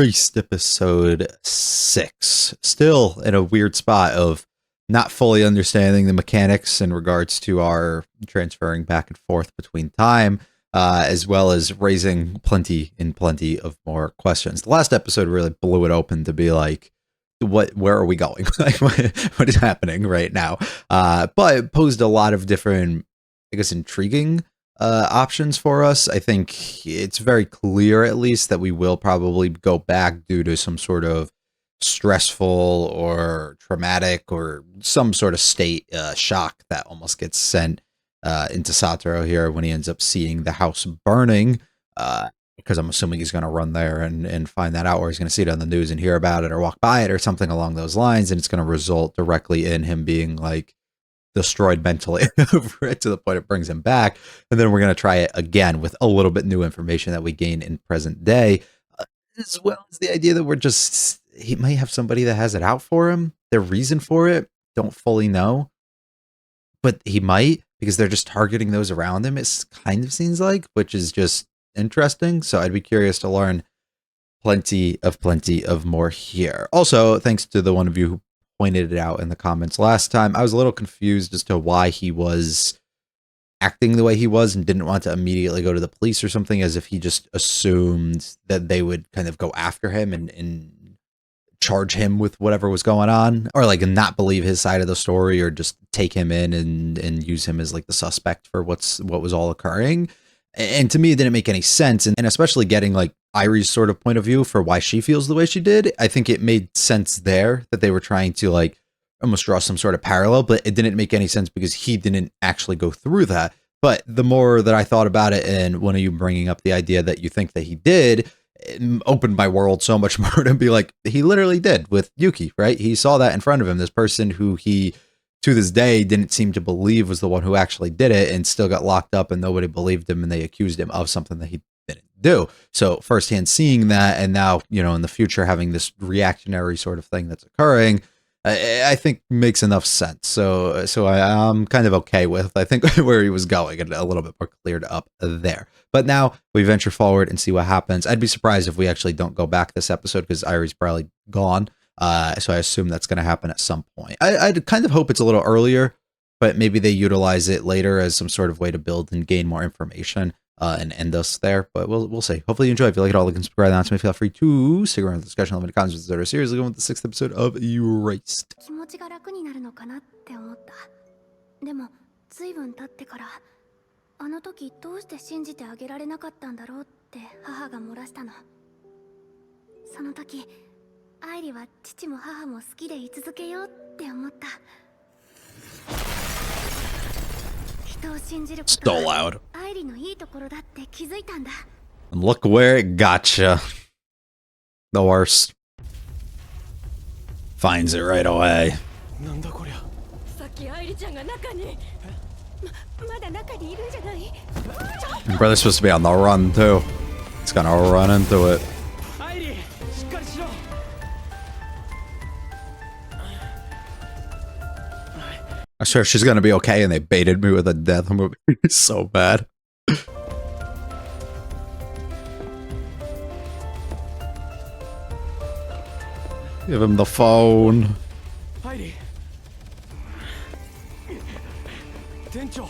Erased episode 6. Still in a weird spot of not fully understanding the mechanics in regards to our transferring back and forth between time, as well as raising plenty of more questions. The last episode really blew it open to be like, where are we going? Like, what is happening right now? But it posed a lot of different, I guess, intriguing options for us. I think it's very clear, at least, that we will probably go back due to some sort of stressful or traumatic or some sort of state shock that almost gets sent into Satoru here when he ends up seeing the house burning. Because I'm assuming he's going to run there and find that out, or he's going to see it on the news and hear about it or walk by it or something along those lines. And it's going to result directly in him being like destroyed mentally over it to the point it brings him back. And then we're going to try it again with a little bit new information that we gain in present day, as well as the idea that he might have somebody that has it out for him. Their reason for it, don't fully know, but he might, because they're just targeting those around him. It kind of seems like, which is just interesting. So I'd be curious to learn plenty of more here. Also, thanks to the one of you who pointed it out in the comments last time, I was a little confused as to why he was acting the way he was and didn't want to immediately go to the police or something, as if he just assumed that they would kind of go after him and charge him with whatever was going on, or like not believe his side of the story, or just take him in and use him as like the suspect for what was all occurring. And to me, it didn't make any sense. And especially getting like Irie's sort of point of view for why she feels the way she did, I think it made sense there that they were trying to like almost draw some sort of parallel, but it didn't make any sense because he didn't actually go through that. But the more that I thought about it, and one of you bringing up the idea that you think that he did, it opened my world so much more to be like, he literally did with Yuki, right? He saw that in front of him, this person who he, to this day, didn't seem to believe was the one who actually did it, and still got locked up and nobody believed him and they accused him of something that he didn't do. So firsthand seeing that, and now, you know, in the future having this reactionary sort of thing that's occurring, I think makes enough sense. So I'm kind of okay with, I think, where he was going, and a little bit more cleared up there. But now we venture forward and see what happens. I'd be surprised if we actually don't go back this episode, because Irie's probably gone. So I assume that's going to happen at some point. I'd kind of hope it's a little earlier, but maybe they utilize it later as some sort of way to build and gain more information and end us there. But we'll see. Hopefully you enjoy. If you like it all, you can subscribe to me. Feel free to stick around for the discussion. Let me know comments. We're seriously going with the 6th episode of Erased. あの時どうして信じてあげられなかったんだろうって母が漏らしたの。その時、愛理は父も母も好きで居続けようって思った。人を信じることは愛理のいいところだって気づいたんだ。And look where it gotcha. The worst. Finds it right away. なんだこりゃ。さっき愛理ちゃんが中に。Your brother's supposed to be on the run too. He's gonna run into it. I swear she's gonna be okay, and they baited me with a death movie so bad. Give him the phone.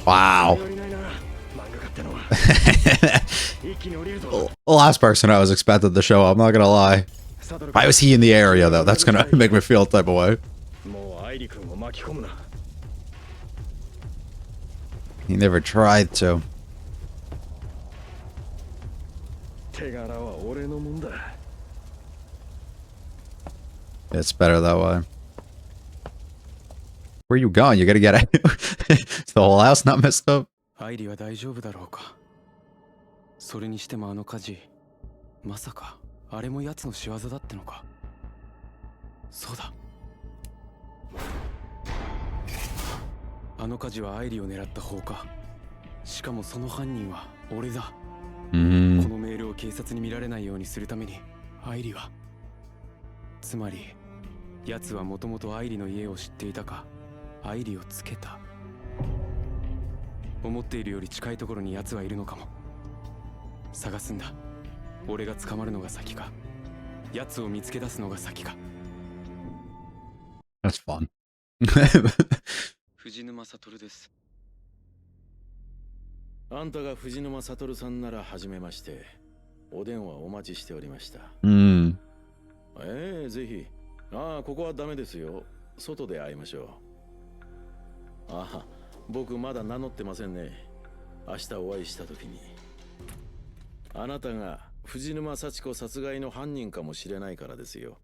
Wow. The last person I was expected to show up, I'm not gonna lie. Why was he in the area though? That's gonna make me feel a type of way. He never tried to. It's better that way. Where are you going? You gotta get out. Is the whole house not messed up? アイリは大丈夫だろうか。それにしてもあの火事、まさかあれも奴の仕業だってのか。そうだ。あの火事はアイリを狙った放火。しかもその犯人は俺だ。このメールを警察に見られないようにするために、アイリは。つまり、奴はもともとアイリの家を知っていたか。アイリをつけた。思っているより近いところに奴はいるのかも。探すんだ。俺が捕まるのが先か。奴を見つけ出すのが先か。 That's fun. 藤沼悟です。あんたが藤沼悟さんなら初めまして。お電話お待ちしておりました。Mm. ぜひ。ああ、ここはダメですよ。外で会いましょう。ああ、僕まだ名乗ってませんね。明日お会いした時に。あなたが藤沼幸子殺害の犯人かもしれないからですよ。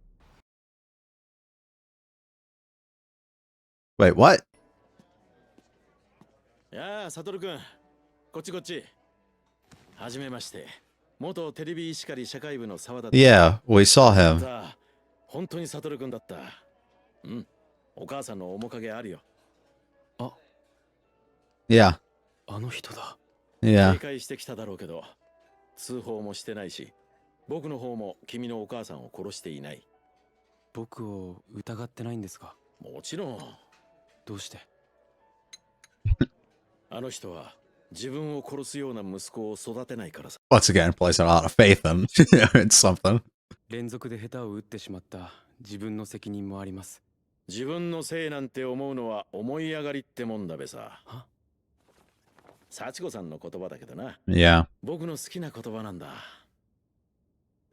Wait, what? やあ、悟君。こっちこっち。はじめまして。元テレビ石狩社会部の沢田。Yeah, we saw him. 本当に悟君だった。うん。お母さんの面影あるよ。あ。Yeah. あの人だ。Yeah. 警戒してきただろうけど、通報もしてないし、僕の方も君のお母さんを殺していない。僕を疑ってないんですか？もちろん。どうして？あの人は自分を殺すような息子を育てないからさ。Once again, placing a lot of faith in it's something. 連続で下手を打ってしまった自分の責任もあります。自分のせいなんて思うのは思い上がりってもんだべさ。は？幸子さんの言葉だけどな。Yeah. 僕の好きな言葉なんだ。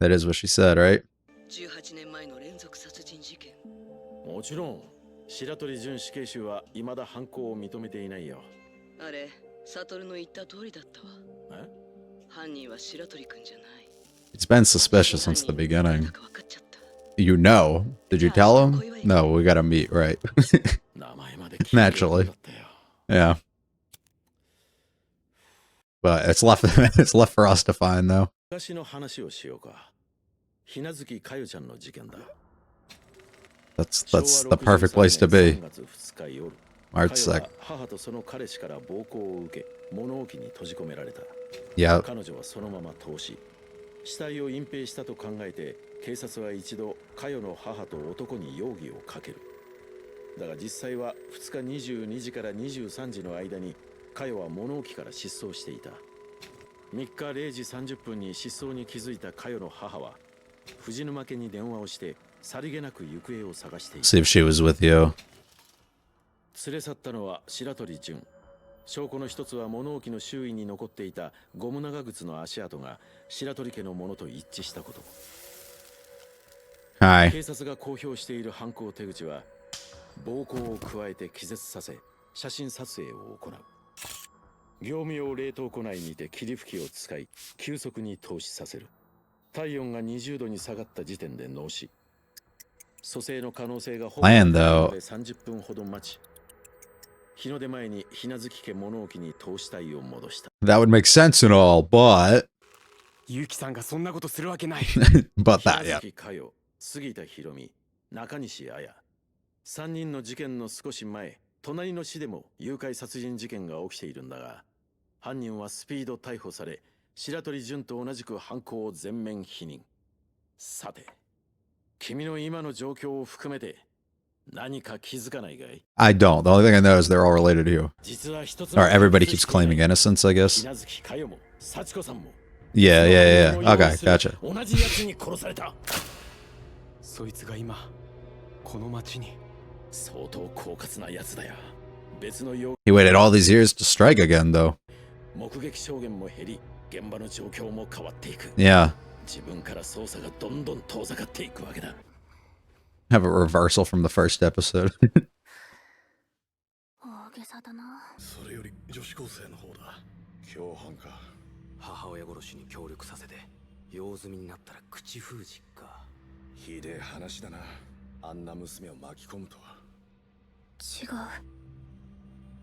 That is what she said, right? 18年前の連続殺人事件。もちろん、白鳥准死刑囚は未だ犯行を認めていないよ。あれ、悟の言った通りだったわ。え？犯人は白鳥くんじゃない。It's been suspicious since the beginning. You know? Did you tell him? No, we gotta meet, right? Naturally. Yeah. But it's left it's left for us to find though. 昔の話をしようか。ひなずきかよちゃんの事件だ。That's the perfect place to be. Art's sick. 母とその彼氏から暴行を受け、物置に閉じ込められた。Yeah. 彼女はそのまま凍死。死体を隠蔽したと考えて、警察は一度かよの母と男に容疑をかける。だが実際は2日22時から23時の間にかよは物置から失踪していた。3日0時30分に失踪に気づいたかよの母は藤沼家に電話をしてさりげなく行方を探していた。 See if she was with you. 連れ去ったのは白鳥純。証拠の一つは物置の周囲に残っていたゴム長靴の足跡が白鳥家のものと一致したこと。Hi. 警察が公表している犯行手口は暴行を加えて気絶させ写真撮影を行う。業務用冷凍庫内にて霧吹きを使い急速に凍死させる。体温が20度に下がった時点で脳死。蘇生の可能性がほぼ30分ほど待ち、日の出前にひなずき家物置に凍死体を戻した。 That would make sense and all, but ゆきさんがそんなことするわけない。but that, ひな yeah. ずきかよ、杉田ひろみ、中西彩。3人の事件の少し前、隣の市でも誘拐殺人事件が起きているんだが、犯人はスピード逮捕され、白鳥純と同じく犯行を全面否認。さて、君の今の状況を含めて何か気づかないかい？ I don't. The only thing I know is they're all related to you. 実は一つ Or everybody keeps claiming innocence, I guess. ひなずきかよも幸子さんも Yeah, yeah, yeah. Okay, gotcha. 同じ奴に殺された。そいつが今この町に。相当狡猾な奴だよ。別の容 He waited all these years to strike again, though. 目撃証言も減り、現場の状況も変わっていく。 Yeah. 自分から捜査がどんどん遠ざかっていくわけだ。 Have a reversal from the first episode. 大げさだな。それより女子高生の方だ。共犯か。母親殺しに協力させて用済みになったら口封じか。ひでえ話だな。あんな娘を巻き込むとは。違う。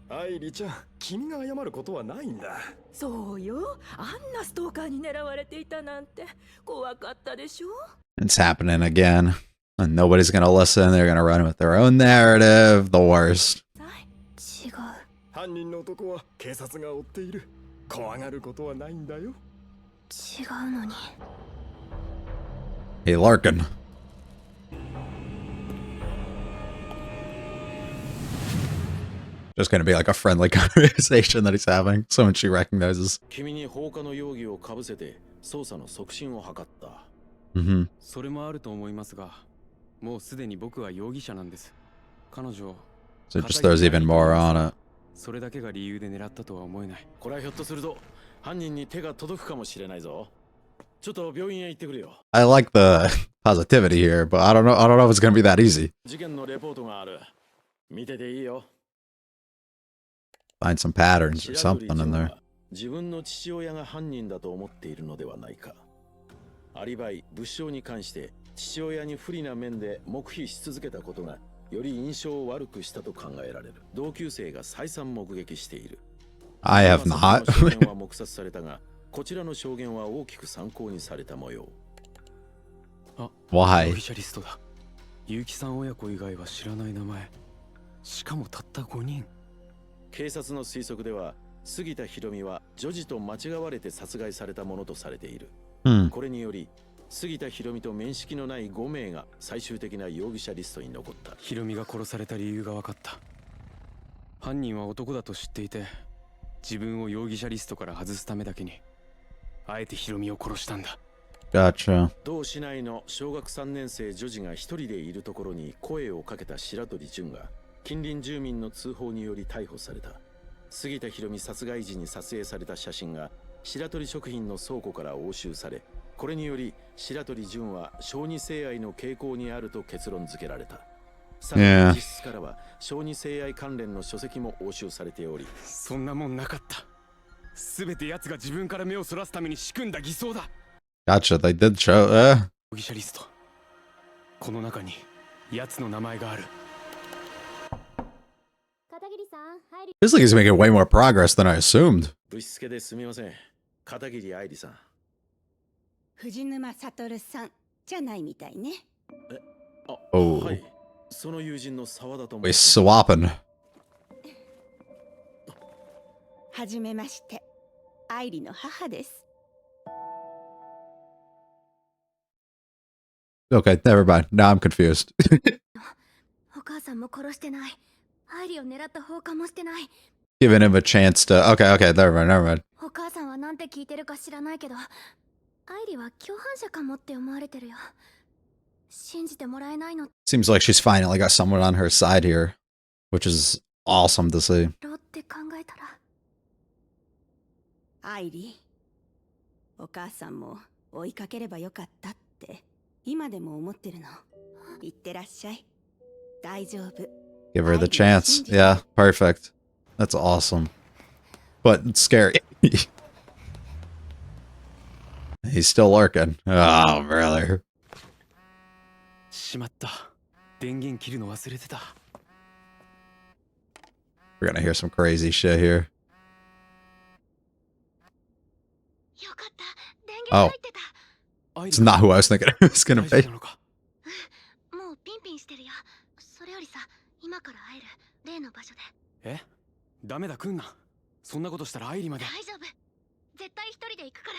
愛梨ちゃん、君が謝ることはないんだ。そうよ。あんなストーカーに狙われていたなんて怖かったでしょ。 It's happening again. And nobody's gonna listen. They're gonna run with their own narrative. The worst. 違う。犯人の男は警察が追っている。怖がることはないんだよ。違うのに。 Hey, Larkin. Just gonna be like a friendly conversation that he's having. Someone she recognizes. 君に放火の容疑をかぶせて捜査の促進を図った。Mm-hmm. それもあると思いますが、もうすでに僕は容疑者なんです。彼女 So it just throws even more on it. それだけが理由で狙ったとは思えない。これはひょっとすると犯人に手が届くかもしれないぞ。ちょっと病院へ行ってくれよ。 I like the positivity here, but I don't know if it's gonna be that easy. 事件のレポートがある。見てていいよ。 Find some patterns or 白鳥 something in 純 there. は自分の父親が犯人だと思っているのではないか。アリバイ、物証に関して父親に不利な面で黙秘し続けたことがより印象を悪くしたと考えられる。同級生が再三目撃している。 I have その not. 証言は黙殺されたが、こちらの証言は大きく参考にされた模様。あ、 Why? 容疑者リストだ。結城さん親子以外は知らない名前。しかもたった5人。警察の推測では、杉田博美は女児と間違われて殺害されたものとされている。Hmm. これにより、杉田博美と面識のない5名が最終的な容疑者リストに残った。ヒロミが殺された理由が分かった。犯人は男だと知っていて、自分を容疑者リストから外すためだけにあえてヒロミを殺したんだ。 Gotcha. 同市内の小学3年生女児が一人でいるところに声をかけた白鳥純が近隣住民の通報により逮捕された。杉田博美殺害時に撮影された写真が白鳥食品の倉庫から押収され、これにより白鳥純は小児性愛の傾向にあると結論付けられた。さらに実質からは小児性愛関連の書籍も押収されており、そんなもんなかった。すべて奴が自分から目をそらすために仕組んだ偽装だ。 Gotcha. They did show. 容疑者リスト。この中に奴の名前がある。 Feels like he's making way more progress than I assumed. ぶしつけですみません。片桐愛理さん。藤沼悟さんじゃないみたいね。あ、おう。はい。その友人の沢田と We're swapping. はじめまして、愛理の母です。 Okay, never mind. Now I'm confused. お母さんも殺してない。アイリを狙った放火もしてない。 Giving him a chance to. Okay, never mind. お母さんはなんて聞いてるか知らないけど、アイリは共犯者かもって思われてるよ。信じてもらえないの Seems like she's finally got someone on her side here, which is awesome to see. ろって考えたら。愛理、お母さんも追いかければよかったって今でも思ってるの。いってらっしゃい。大丈夫。 Give her the chance. Yeah, perfect. That's awesome. But it's scary. He's still lurking. Oh, brother. しまった。電源切るの忘れてた。 We're gonna hear some crazy shit here. よかった。電源入ってた。 It's not who I was thinking it was gonna 大丈夫 be. なのか。もうピンピンしてるよ。それよりさ、今から会える例の場所で。え？ダメだ、来んな。そんなことしたらアイリまで。大丈夫。絶対一人で行くか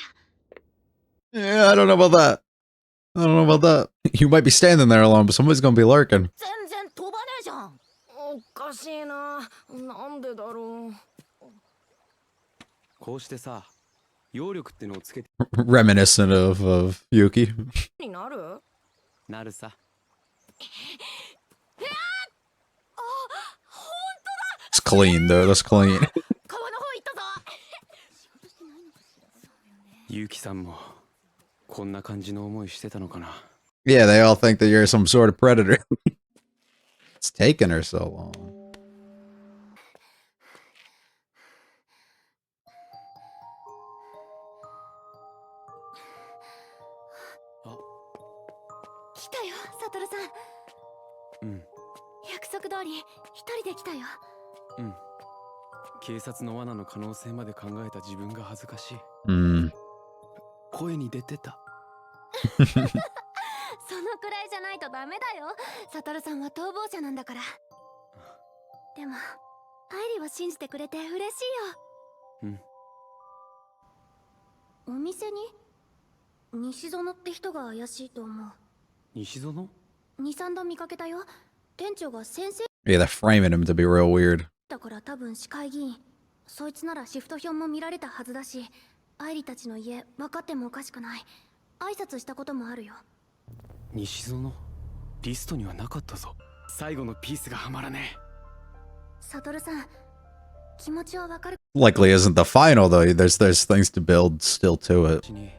ら。 Yeah, I don't know about that. I don't know about that. You might be standing there alone, but somebody's gonna be lurking. 全然飛ばねえじゃん。おかしいな。なんでだろう。こうしてさ、揚力ってのをつけて Reminiscent of Yuki. になる？なるさ。 It's clean, though. That's clean. 川の方行ったぞ。ユキさんもこんな感じの思いしてたのかな。 Yeah, they all think that you're some sort of predator. It's taking her so long. 来たよ、サトルさん。うん、約束通り一人で来たよ。うん。警察の罠の可能性まで考えた自分が恥ずかしい。Hmm. 声に出てた。そのくらいじゃないとダメだよ。サトルさんは逃亡者なんだから。でも、アイリは信じてくれて嬉しいよ。うん。お店に西園って人が怪しいと思う。西園？ 2、3度見かけたよ。店長が先生 Yeah, they're framing him to be real weird. だから多分市会議員。そいつならシフト表も見られたはずだし、アイリたちの家分かってもおかしくない。挨拶したこともあるよ。西園リストにはなかったぞ。最後のピースがはまらねえ。サトルさん、気持ちはわかる。 Likely isn't the final though. There's things to build still to it. 私に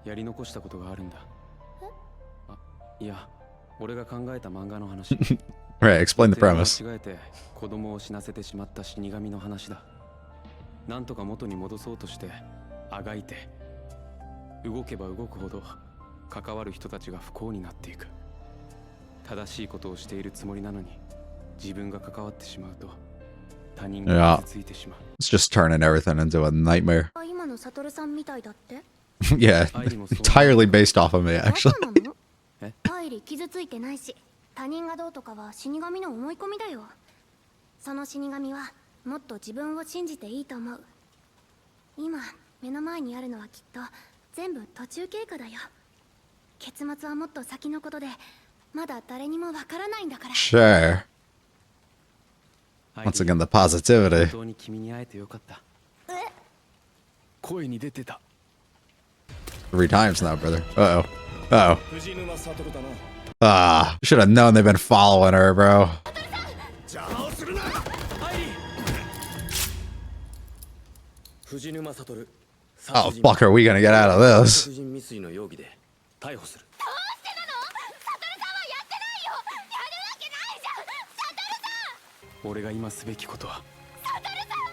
やり残したことがあるんだ。あ、いや、俺が考えた漫画の話。Right, explain the premise. 間違えて子供を死なせてしまった死神の話だ。なんとか元に戻そうとしてあがいて、動けば動くほど関わる人たちが不幸になっていく。正しいことをしているつもりなのに自分が関わってしまうと他人が傷ついてしまう。It's just turning everything into a nightmare. 今のサトルさんみたいだって。Yeah, entirely based off of me, actually. アイリ傷ついてないし、他人がどうとかは死神の思い込みだよ。その死神はもっと自分を信じていいと思う。今目の前にあるのはきっと全部途中経過だよ。結末はもっと先のことで、まだ誰にもわからないんだから。 Sure. Once again, the positivity. 本当に君に会えてよかった。声に出てた。 3 times now, brother. Uh-oh. Uh-oh. Ah, should have known they've been following her, bro. Oh, fuck, are we gonna get out of this? 俺が今すべきことは。サトルさん、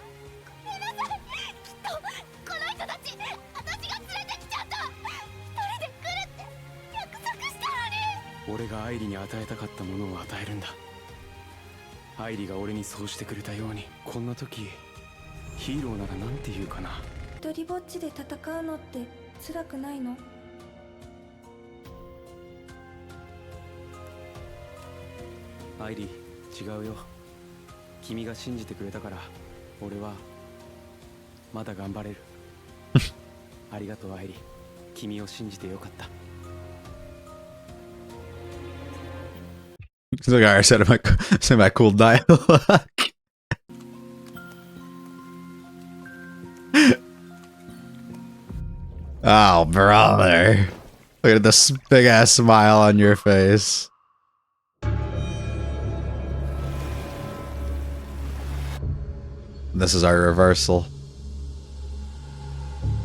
ごめんなさい。きっとこの人たち、私が連れてきちゃった。一人で来るって約束したのに。俺がアイリに与えたかったものを与えるんだ。アイリが俺にそうしてくれたように。こんな時ヒーローならなんて言うかな。一人ぼっちで戦うのって辛くないの？アイリ、違うよ。君が信じてくれたから俺はまだ頑張れる。ありがとうアイリ、君を信じてよかった。Look at her, say my cool dialogue. Oh, brother. Look at this big ass smile on your face. This is our reversal.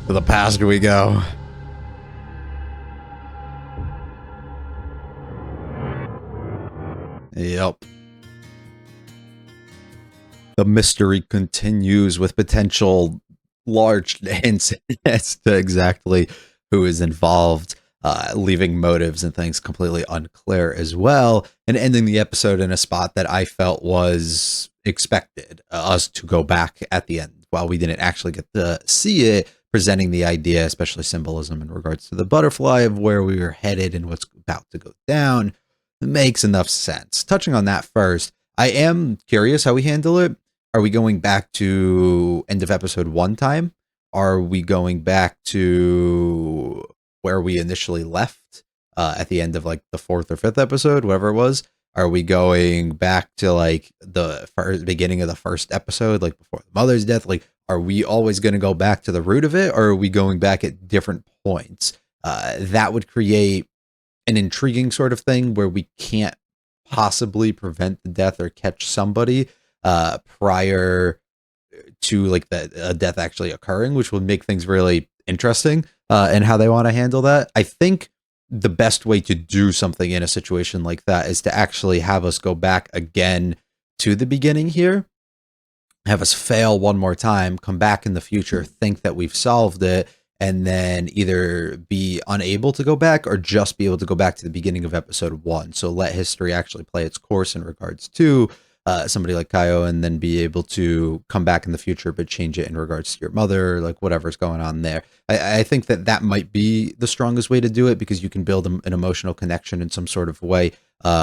To the past we go. Yep. The mystery continues with potential large hints as to exactly who is involved, leaving motives and things completely unclear as well, and ending the episode in a spot that I felt was expected, us to go back at the end. While we didn't actually get to see it, presenting the idea, especially symbolism in regards to the butterfly of where we were headed and what's about to go down, makes enough sense. Touching on that first, I am curious how we handle it. Are we going back to end of episode 1 time? Are we going back to where we initially left at the end of like the 4th or 5th episode, whatever it was? Are we going back to like the beginning of the first episode, like before the mother's death? Like, are we always going to go back to the root of it, or are we going back at different points? That would create an intriguing sort of thing where we can't possibly prevent the death or catch somebody prior to like the death actually occurring, which would make things really interesting and how they want to handle that. I think the best way to do something in a situation like that is to actually have us go back again to the beginning here, have us fail one more time, come back in the future, think that we've solved it, and then either be unable to go back or just be able to go back to the beginning of episode 1. So let history actually play its course in regards to somebody like Kaio, and then be able to come back in the future but change it in regards to your mother, like whatever's going on there. I think that that might be the strongest way to do it, because you can build an emotional connection in some sort of way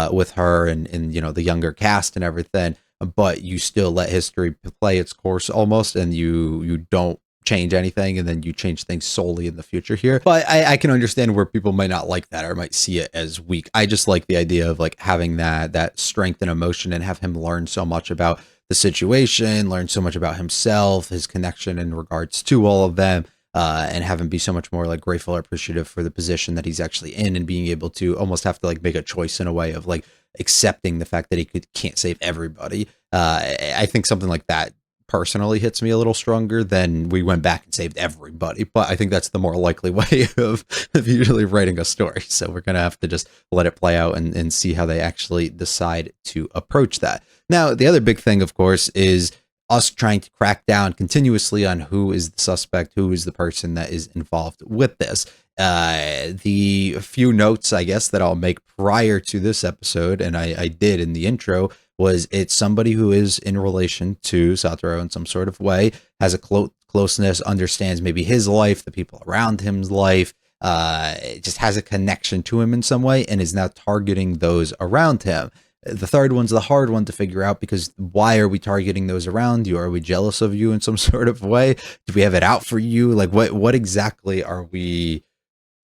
with her and you know, the younger cast and everything, but you still let history play its course almost, and you don't change anything, and then you change things solely in the future here. But I can understand where people might not like that or might see it as weak. I just like the idea of like having that strength and emotion, and have him learn so much about the situation, learn so much about himself, his connection in regards to all of them, and have him be so much more like grateful or appreciative for the position that he's actually in, and being able to almost have to like make a choice in a way of like accepting the fact that he can't save everybody. I think something like that personally hits me a little stronger than we went back and saved everybody. But I think that's the more likely way of usually writing a story. So we're going to have to just let it play out and see how they actually decide to approach that. Now, the other big thing, of course, is us trying to crack down continuously on who is the suspect, who is the person that is involved with this. The few notes, I guess, that I'll make prior to this episode, and I did in the intro, was it's somebody who is in relation to Satoru in some sort of way, has a closeness, understands maybe his life, the people around him's life, just has a connection to him in some way, and is now targeting those around him. The third one's the hard one to figure out, because why are we targeting those around you? Are we jealous of you in some sort of way? Do we have it out for you? Like, what exactly are we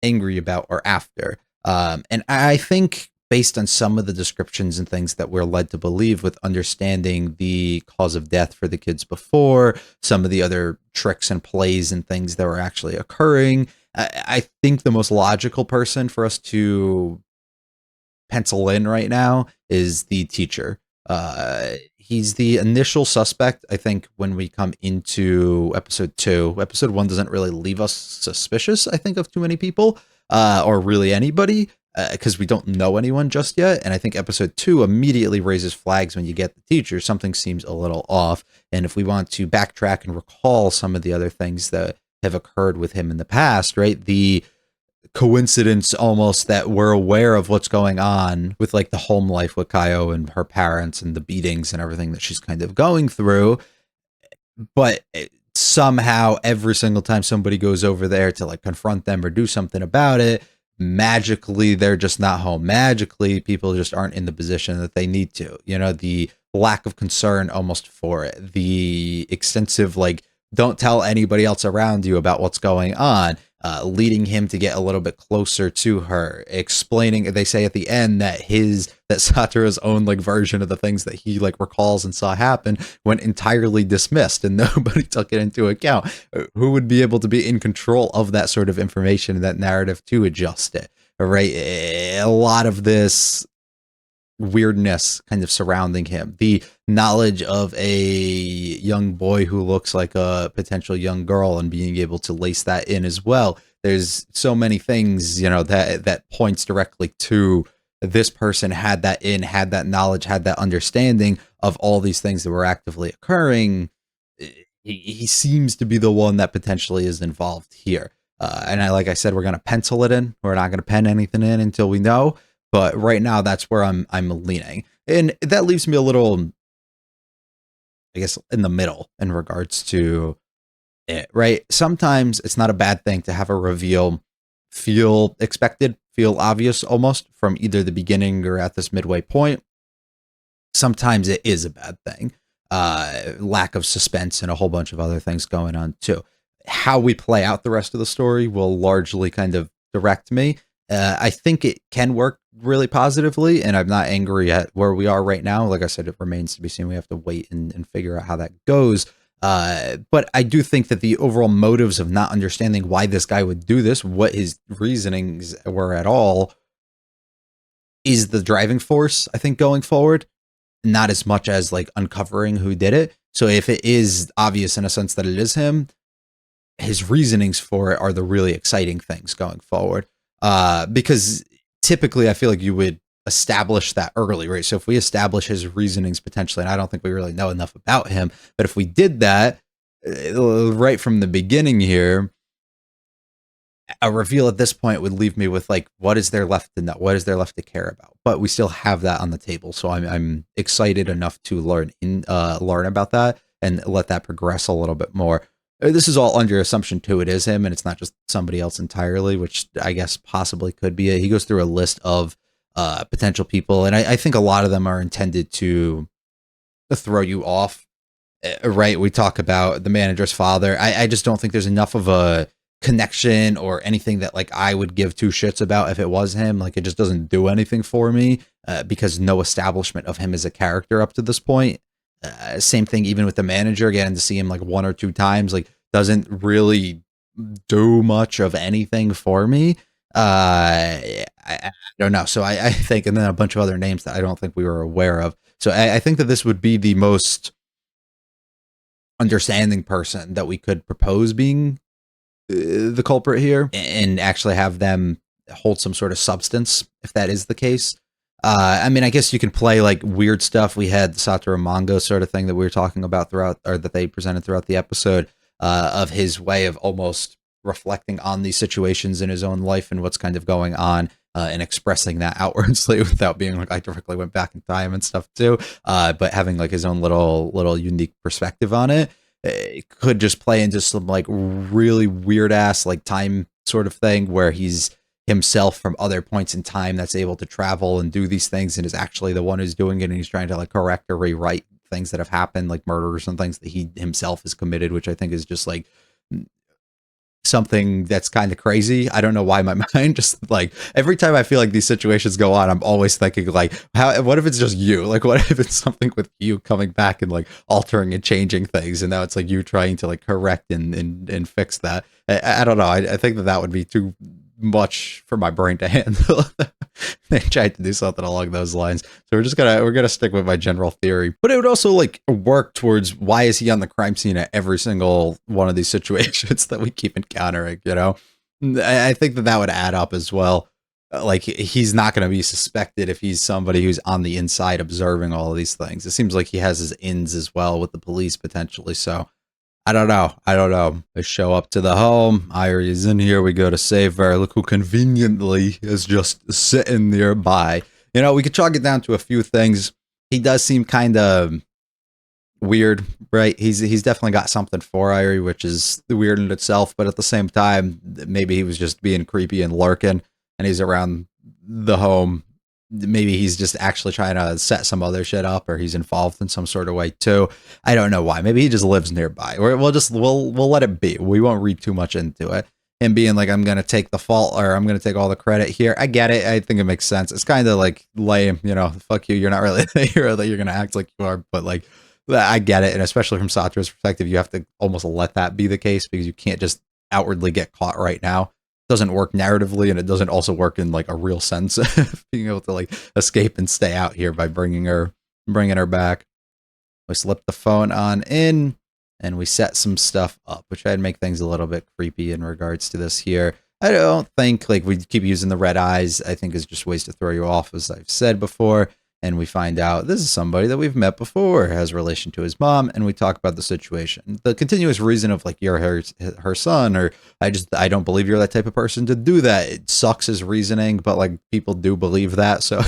angry about or after? And I think based on some of the descriptions and things that we're led to believe, with understanding the cause of death for the kids before, some of the other tricks and plays and things that were actually occurring, I think the most logical person for us to pencil in right now is the teacher. He's the initial suspect, I think, when we come into episode 2. Episode 1 doesn't really leave us suspicious, I think, of too many people, or really anybody, because we don't know anyone just yet. And I think episode 2 immediately raises flags when you get the teacher. Something seems a little off. And if we want to backtrack and recall some of the other things that have occurred with him in the past, right? The coincidence almost that we're aware of what's going on with like the home life with Kaio and her parents and the beatings and everything that she's kind of going through. But somehow every single time somebody goes over there to like confront them or do something about it, magically they're just not home. Magically people just aren't in the position that they need to. You know, the lack of concern almost for it, the extensive like don't tell anybody else around you about what's going on, leading him to get a little bit closer to her, explaining, they say at the end that Satoru's own like version of the things that he like recalls and saw happen went entirely dismissed and nobody took it into account. Who would be able to be in control of that sort of information and that narrative to adjust it, right? A lot of this weirdness kind of surrounding him, the knowledge of a young boy who looks like a potential young girl and being able to lace that in as well. There's so many things, you know, that points directly to this person had that knowledge, had that understanding of all these things that were actively occurring. He seems to be the one that potentially is involved here. And like I said, we're going to pencil it in. We're not going to pen anything in until we know. But right now, that's where I'm leaning. And that leaves me a little, I guess, in the middle in regards to it, right? Sometimes it's not a bad thing to have a reveal feel expected, feel obvious almost from either the beginning or at this midway point. Sometimes it is a bad thing. Lack of suspense and a whole bunch of other things going on too. How we play out the rest of the story will largely kind of direct me. I think it can work really positively, and I'm not angry at where we are right now. Like I said, it remains to be seen. We have to wait and figure out how that goes. But I do think that the overall motives of not understanding why this guy would do this, what his reasonings were at all, is the driving force, I think, going forward. Not as much as like uncovering who did it. So if it is obvious in a sense that it is him, his reasonings for it are the really exciting things going forward. Because typically I feel like you would establish that early, right? So if we establish his reasonings potentially, and I don't think we really know enough about him, but if we did that right from the beginning here, a reveal at this point would leave me with like, what is there left to know? What is there left to care about? But we still have that on the table. So I'm excited enough to learn about that and let that progress a little bit more. This is all under assumption too. It is him and it's not just somebody else entirely, which I guess possibly could be it. He goes through a list of potential people. And I think a lot of them are intended to throw you off, right? We talk about the manager's father. I just don't think there's enough of a connection or anything that like I would give two shits about if it was him. Like it just doesn't do anything for me because no establishment of him as a character up to this point. Same thing even with the manager, again, to see him like one or two times, like doesn't really do much of anything for me. I don't know. So I think, and then a bunch of other names that I don't think we were aware of. So I think that this would be the most understanding person that we could propose being the culprit here, and actually have them hold some sort of substance if that is the case. I mean, I guess you can play like weird stuff. We had the Satoru Mongo sort of thing that we were talking about throughout, or that they presented throughout the episode, of his way of almost reflecting on these situations in his own life and what's kind of going on, and expressing that outwardly without being like, I directly went back in time and stuff too, but having like his own little unique perspective on it. It could just play into some like really weird ass like time sort of thing where he's himself from other points in time that's able to travel and do these things, and is actually the one who's doing it, and he's trying to like correct or rewrite things that have happened, like murders and things that he himself has committed, which I think is just like something that's kind of crazy. I don't know why my mind just like every time I feel like these situations go on, I'm always thinking like, what if it's just you? Like, what if it's something with you coming back and like altering and changing things, and now it's like you trying to like correct and fix that. I don't know. I think that would be too much for my brain to handle. They tried to do something along those lines, so we're gonna stick with my general theory. But it would also like work towards, why is he on the crime scene at every single one of these situations that we keep encountering? You know, I think that would add up as well. Like, he's not going to be suspected if he's somebody who's on the inside observing all of these things. It seems like he has his ins as well with the police potentially. So I don't know. They show up to the home. Irie is in here. We go to save her. Look who conveniently is just sitting nearby. You know, we could chalk it down to a few things. He does seem kind of weird, right? He's definitely got something for Irie, which is weird in itself. But at the same time, maybe he was just being creepy and lurking, and he's around the home. Maybe he's just actually trying to set some other shit up, or he's involved in some sort of way too. I don't know why. Maybe he just lives nearby. We'll let it be. We won't read too much into it. Him being like, I'm going to take the fault, or I'm going to take all the credit here. I get it. I think it makes sense. It's kind of like lame, you know, fuck you. You're not really the hero that you're going to act like you are, but like, I get it. And especially from Satoru's perspective, you have to almost let that be the case, because you can't just outwardly get caught right now. Doesn't work narratively, and it doesn't also work in like a real sense of being able to like escape and stay out here by bringing her back. We slip the phone on in, and we set some stuff up, which I'd make things a little bit creepy in regards to this here. I don't think like we keep using the red eyes. I think is just ways to throw you off, as I've said before. And we find out this is somebody that we've met before, has relation to his mom, and we talk about the situation. The continuous reason of like, you're her son, or I don't believe you're that type of person to do that. It sucks as reasoning, but like people do believe that, so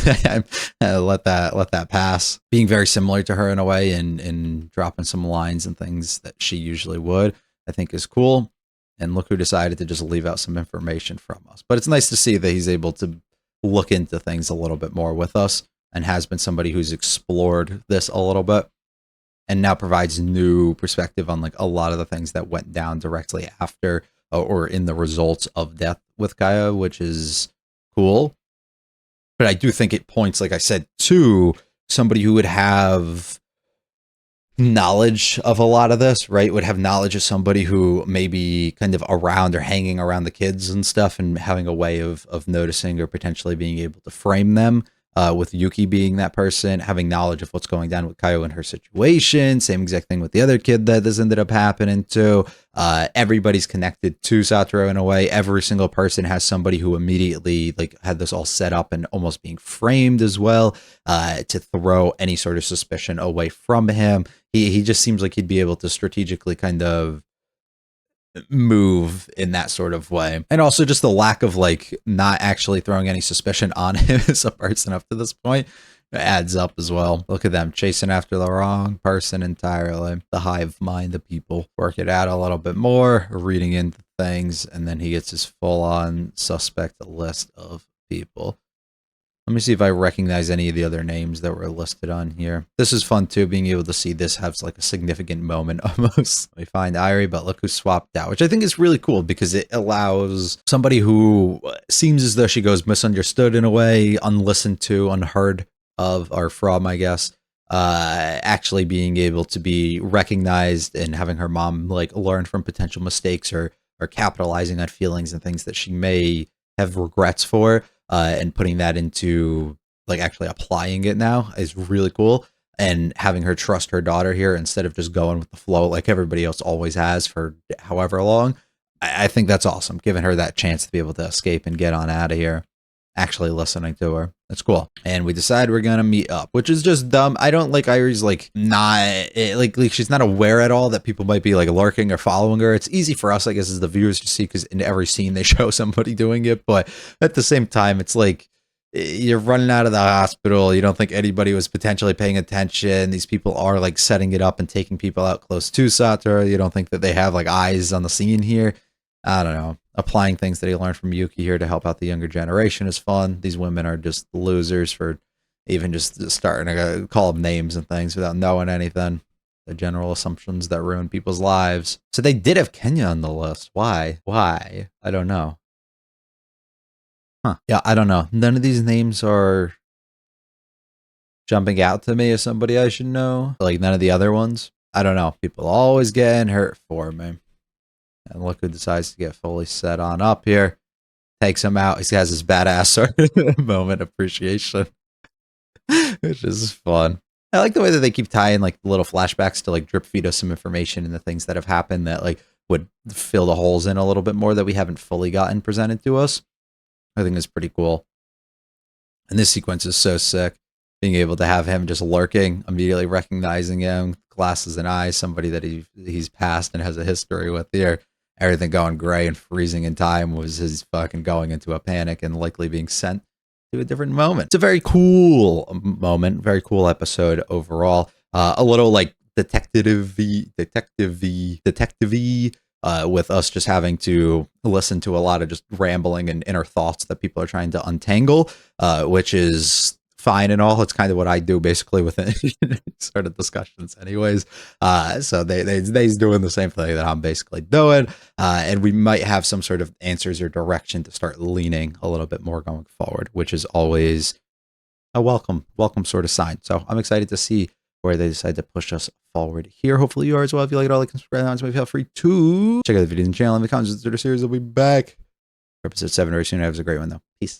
let that pass. Being very similar to her in a way, and dropping some lines and things that she usually would, I think is cool. And look who decided to just leave out some information from us. But it's nice to see that he's able to look into things a little bit more with us, and has been somebody who's explored this a little bit, and now provides new perspective on like a lot of the things that went down directly after or in the results of death with Kaya, which is cool. But I do think it points, like I said, to somebody who would have knowledge of a lot of this, right? Would have knowledge of somebody who may be kind of around or hanging around the kids and stuff, and having a way of noticing or potentially being able to frame them. With Yuki being that person, having knowledge of what's going down with Kaio and her situation. Same exact thing with the other kid that this ended up happening to. Everybody's connected to Satoru in a way. Every single person has somebody who immediately like had this all set up and almost being framed as well, to throw any sort of suspicion away from him. He just seems like he'd be able to strategically kind of move in that sort of way. And also just the lack of like not actually throwing any suspicion on him as a person up to this point adds up as well. Look at them chasing after the wrong person entirely. The hive mind, the people work it out a little bit more, reading into things, and then he gets his full-on suspect list of people. Let me see if I recognize any of the other names that were listed on here. This is fun too, being able to see this has like a significant moment almost. We find Irie, but look who swapped out, which I think is really cool, because it allows somebody who seems as though she goes misunderstood in a way, unlistened to, unheard of, or from, I guess, actually being able to be recognized, and having her mom like learn from potential mistakes, or or capitalizing on feelings and things that she may have regrets for, and putting that into like actually applying it now is really cool. And having her trust her daughter here instead of just going with the flow like everybody else always has for however long. I think that's awesome, giving her that chance to be able to escape and get on out of here. Actually listening to her. That's cool. And we decide we're gonna meet up, which is just dumb. I don't like Irie's like not like she's not aware at all that people might be like lurking or following her. It's easy for us, I guess, as the viewers to see because in every scene they show somebody doing it. But at the same time, it's like you're running out of the hospital. You don't think anybody was potentially paying attention. These people are like setting it up and taking people out close to Satoru. You don't think that they have like eyes on the scene here. I don't know. Applying things that he learned from Yuki here to help out the younger generation is fun. These women are just losers for even just starting to call them names and things without knowing anything. The general assumptions that ruin people's lives. So they did have Kenya on the list. Why? Why? I don't know. Huh. Yeah, I don't know. None of these names are jumping out to me as somebody I should know. Like none of the other ones. I don't know. People always getting hurt for me. And look who decides to get fully set on up here. Takes him out. He has his badass moment appreciation, which is fun. I like the way that they keep tying like little flashbacks to like drip feed us some information and the things that have happened that like would fill the holes in a little bit more that we haven't fully gotten presented to us. I think it's pretty cool. And this sequence is so sick. Being able to have him just lurking, immediately recognizing him, glasses and eyes, somebody that he's passed and has a history with here. Everything going gray and freezing in time was his fucking going into a panic and likely being sent to a different moment. It's a very cool moment, very cool episode overall. A little like detective-y, with us just having to listen to a lot of just rambling and inner thoughts that people are trying to untangle, which is fine and all. It's kind of what I do basically with sort of discussions anyways. So they's doing the same thing that I'm basically doing. And we might have some sort of answers or direction to start leaning a little bit more going forward, which is always a welcome sort of sign. So I'm excited to see where they decide to push us forward here. Hopefully you are as well. If you like it all, like and subscribe, feel free to check out the video in the channel and the comments of the series. I'll be back for episode 7 very soon. Have a great one though. Peace.